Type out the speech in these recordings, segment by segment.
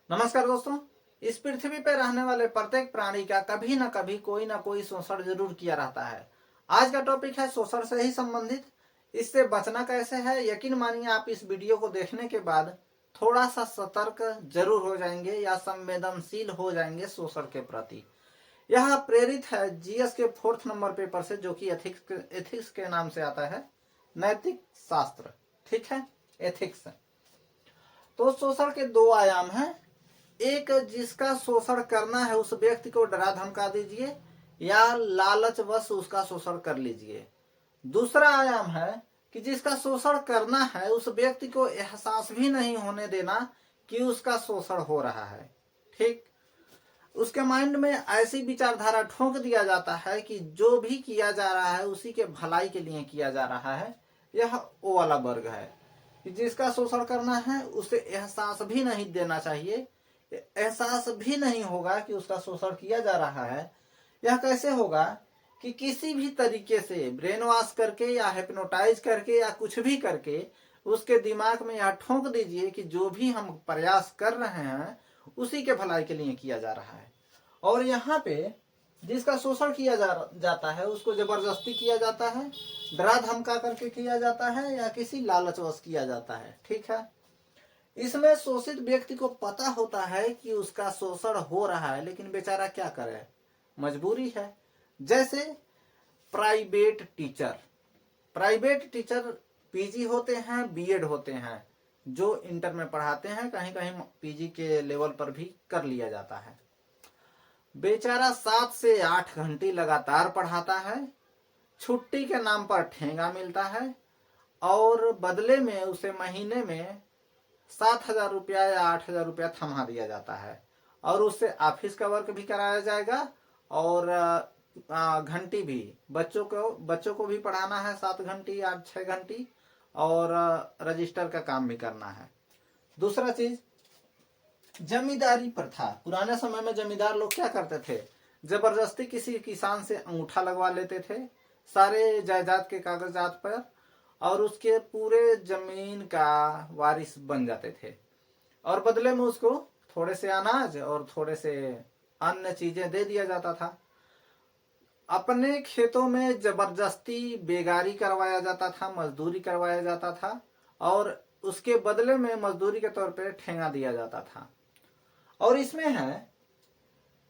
नमस्कार दोस्तों। इस पृथ्वी पर रहने वाले प्रत्येक प्राणी का कभी न कभी कोई ना कोई शोषण जरूर किया रहता है। आज का टॉपिक है शोषण से ही संबंधित। इससे बचना कैसे है, यकीन मानिए आप इस वीडियो को देखने के बाद थोड़ा सा सतर्क जरूर हो जाएंगे या संवेदनशील हो जाएंगे शोषण के प्रति। यह प्रेरित है जीएस के 4th नंबर पेपर से, जो कि एथिक्स के नाम से आता है, नैतिक शास्त्र। ठीक है, एथिक्स। तो शोषण के दो आयाम हैं। एक, जिसका शोषण करना है उस व्यक्ति को डरा धमका दीजिए या लालचवश उसका शोषण कर लीजिए। दूसरा आयाम है कि जिसका शोषण करना है उस व्यक्ति को एहसास भी नहीं होने देना कि उसका शोषण हो रहा है। ठीक, उसके माइंड में ऐसी विचारधारा ठोक दिया जाता है कि जो भी किया जा रहा है उसी के भलाई के लिए किया जा रहा है। यह वो वाला वर्ग है कि जिसका शोषण करना है उसे एहसास भी नहीं देना चाहिए, एहसास भी नहीं होगा कि उसका शोषण किया जा रहा है। यह कैसे होगा कि किसी भी तरीके से ब्रेन वॉश करके या हिप्नोटाइज करके या कुछ भी करके उसके दिमाग में यह ठोक दीजिए कि जो भी हम प्रयास कर रहे हैं उसी के भलाई के लिए किया जा रहा है। और यहाँ पे जिसका शोषण किया जाता है उसको जबरदस्ती किया जाता है, डरा धमका करके किया जाता है या किसी लालचवश किया जाता है। ठीक है, इसमें शोषित व्यक्ति को पता होता है कि उसका शोषण हो रहा है, लेकिन बेचारा क्या करे, मजबूरी है। जैसे प्राइवेट टीचर पीजी होते हैं, बीएड होते हैं, जो इंटर में पढ़ाते हैं, कहीं कहीं पीजी के लेवल पर भी कर लिया जाता है। बेचारा 7 से 8 घंटे लगातार पढ़ाता है, छुट्टी के नाम पर ठेंगा मिलता है और बदले में उसे महीने में 7,000 रुपया या 8,000 रुपया थमा दिया जाता है और उससे ऑफिस का वर्क भी कराया जाएगा और घंटी भी बच्चों को भी पढ़ाना है, 7 घंटी या 6 घंटी, और रजिस्टर का काम भी करना है। दूसरा चीज, जमींदारी प्रथा। पुराने समय में जमींदार लोग क्या करते थे, जबरदस्ती किसी किसान से अंगूठा लगवा लेते थे सारे जायदाद के कागजात पर और उसके पूरे जमीन का वारिस बन जाते थे और बदले में उसको थोड़े से अनाज और थोड़े से अन्य चीजें दे दिया जाता था। अपने खेतों में जबरदस्ती बेगारी करवाया जाता था, मजदूरी करवाया जाता था और उसके बदले में मजदूरी के तौर पर ठेंगा दिया जाता था। और इसमें है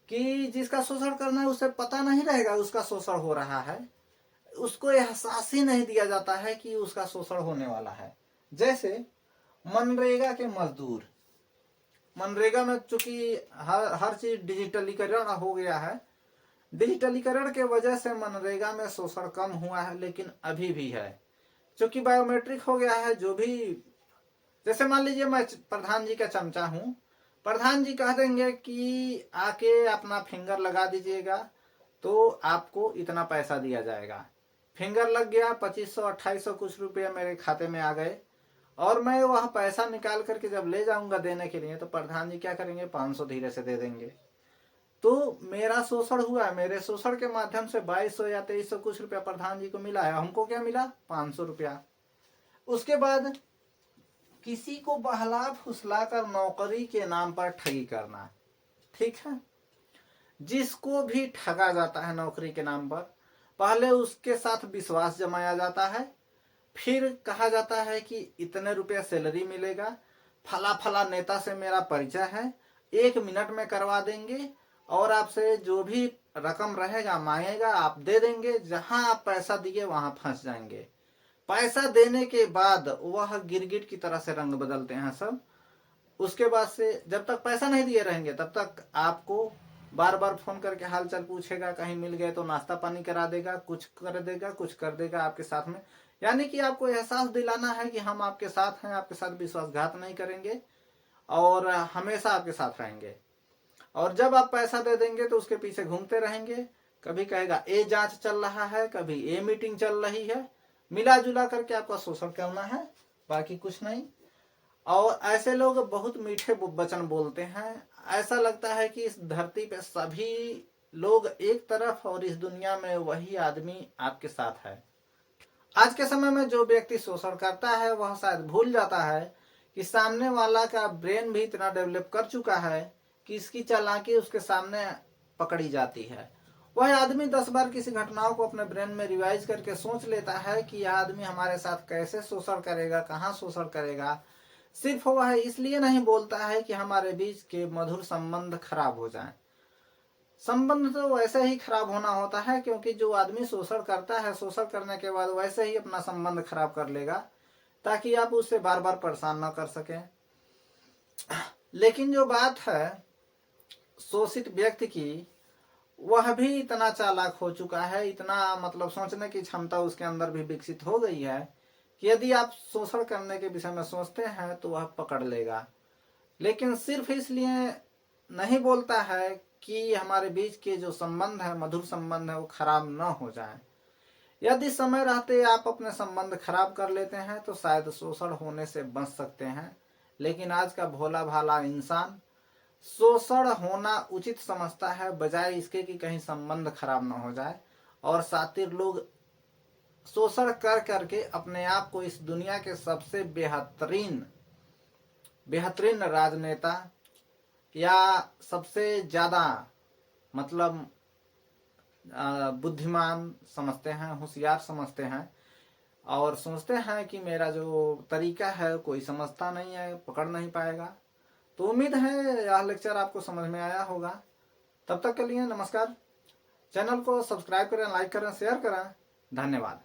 कि जिसका शोषण करना है उसे पता नहीं रहेगा उसका शोषण हो रहा है, उसको एहसास ही नहीं दिया जाता है कि उसका शोषण होने वाला है। जैसे मनरेगा के मजदूर, मनरेगा में चूंकि हर चीज डिजिटलीकरण हो गया है, डिजिटलीकरण के वजह से मनरेगा में शोषण कम हुआ है, लेकिन अभी भी है। चूंकि बायोमेट्रिक हो गया है, जो भी, जैसे मान लीजिए मैं प्रधान जी का चमचा हूं, प्रधान जी कह देंगे कि आके अपना फिंगर लगा दीजिएगा तो आपको इतना पैसा दिया जाएगा। फिंगर लग गया, 2500 कुछ रुपये मेरे खाते में आ गए और मैं वह पैसा निकाल करके जब ले जाऊंगा देने के लिए तो प्रधान जी क्या करेंगे, 500 धीरे से दे देंगे। तो मेरा शोषण हुआ, मेरे शोषण के माध्यम से 2200 या 2300 कुछ रुपया प्रधान जी को मिला है, हमको क्या मिला, 500 रुपया। उसके बाद किसी को बहला फुसला कर नौकरी के नाम पर ठगी करना। ठीक है, जिसको भी ठगा जाता है नौकरी के नाम पर, पहले उसके साथ विश्वास जमाया जाता है, फिर कहा जाता है कि इतने रुपया सैलरी मिलेगा, फला फला नेता से मेरा परिचय है, 1 मिनट में करवा देंगे और आपसे जो भी रकम रहेगा मांगेगा आप दे देंगे, जहां आप पैसा दिए वहां फंस जाएंगे। पैसा देने के बाद वह गिरगिट की तरह से रंग बदलते हैं सब। उसके बाद से जब तक पैसा नहीं दिए रहेंगे तब तक आपको बार बार फोन करके हाल चाल पूछेगा, कहीं मिल गए तो नाश्ता पानी करा देगा, कुछ कर देगा आपके साथ में। यानी कि आपको एहसास दिलाना है कि हम आपके साथ हैं, आपके साथ विश्वासघात नहीं करेंगे और हमेशा आपके साथ रहेंगे। और जब आप पैसा दे देंगे तो उसके पीछे घूमते रहेंगे, कभी कहेगा ए जांच चल रहा है, कभी ए मीटिंग चल रही है, मिला जुला करके आपका शोषण करना है, बाकी कुछ नहीं। और ऐसे लोग बहुत मीठे वचन बोलते हैं, ऐसा लगता है कि इस धरती पे सभी लोग एक तरफ और इस दुनिया में वही आदमी आपके साथ है। आज के समय में जो व्यक्ति शोषण करता है वह शायद भूल जाता है कि सामने वाला का ब्रेन भी इतना डेवलप कर चुका है कि इसकी चालाकी उसके सामने पकड़ी जाती है। वह आदमी 10 बार किसी घटनाओं को अपने ब्रेन में रिवाइज करके सोच लेता है कि यह आदमी हमारे साथ कैसे शोषण करेगा, कहाँ शोषण करेगा। सिर्फ वह इसलिए नहीं बोलता है कि हमारे बीच के मधुर संबंध खराब हो जाएं। संबंध तो वैसे ही खराब होना होता है, क्योंकि जो आदमी शोषण करता है, शोषण करने के बाद वैसे ही अपना संबंध खराब कर लेगा ताकि आप उससे बार बार परेशान न कर सकें। लेकिन जो बात है शोषित व्यक्ति की, वह भी इतना चालाक हो चुका है, इतना मतलब सोचने की क्षमता उसके अंदर भी विकसित हो गई है कि यदि आप शोषण करने के विषय में सोचते हैं तो वह पकड़ लेगा। लेकिन सिर्फ इसलिए नहीं बोलता है कि हमारे बीच के जो संबंध है, मधुर संबंध है, वो खराब न हो जाए। यदि समय रहते आप अपने संबंध खराब कर लेते हैं तो शायद शोषण होने से बच सकते हैं। लेकिन आज का भोला भाला इंसान शोषण होना उचित समझता है, बजाय इसके कि कहीं संबंध खराब न हो जाए। और शातिर लोग शोषण कर करके अपने आप को इस दुनिया के सबसे बेहतरीन राजनेता या सबसे ज्यादा मतलब बुद्धिमान समझते हैं, होशियार समझते हैं, और सोचते हैं कि मेरा जो तरीका है कोई समझता नहीं है, पकड़ नहीं पाएगा। तो उम्मीद है यह लेक्चर आपको समझ में आया होगा। तब तक के लिए नमस्कार। चैनल को सब्सक्राइब करें, लाइक करें, शेयर करें। धन्यवाद।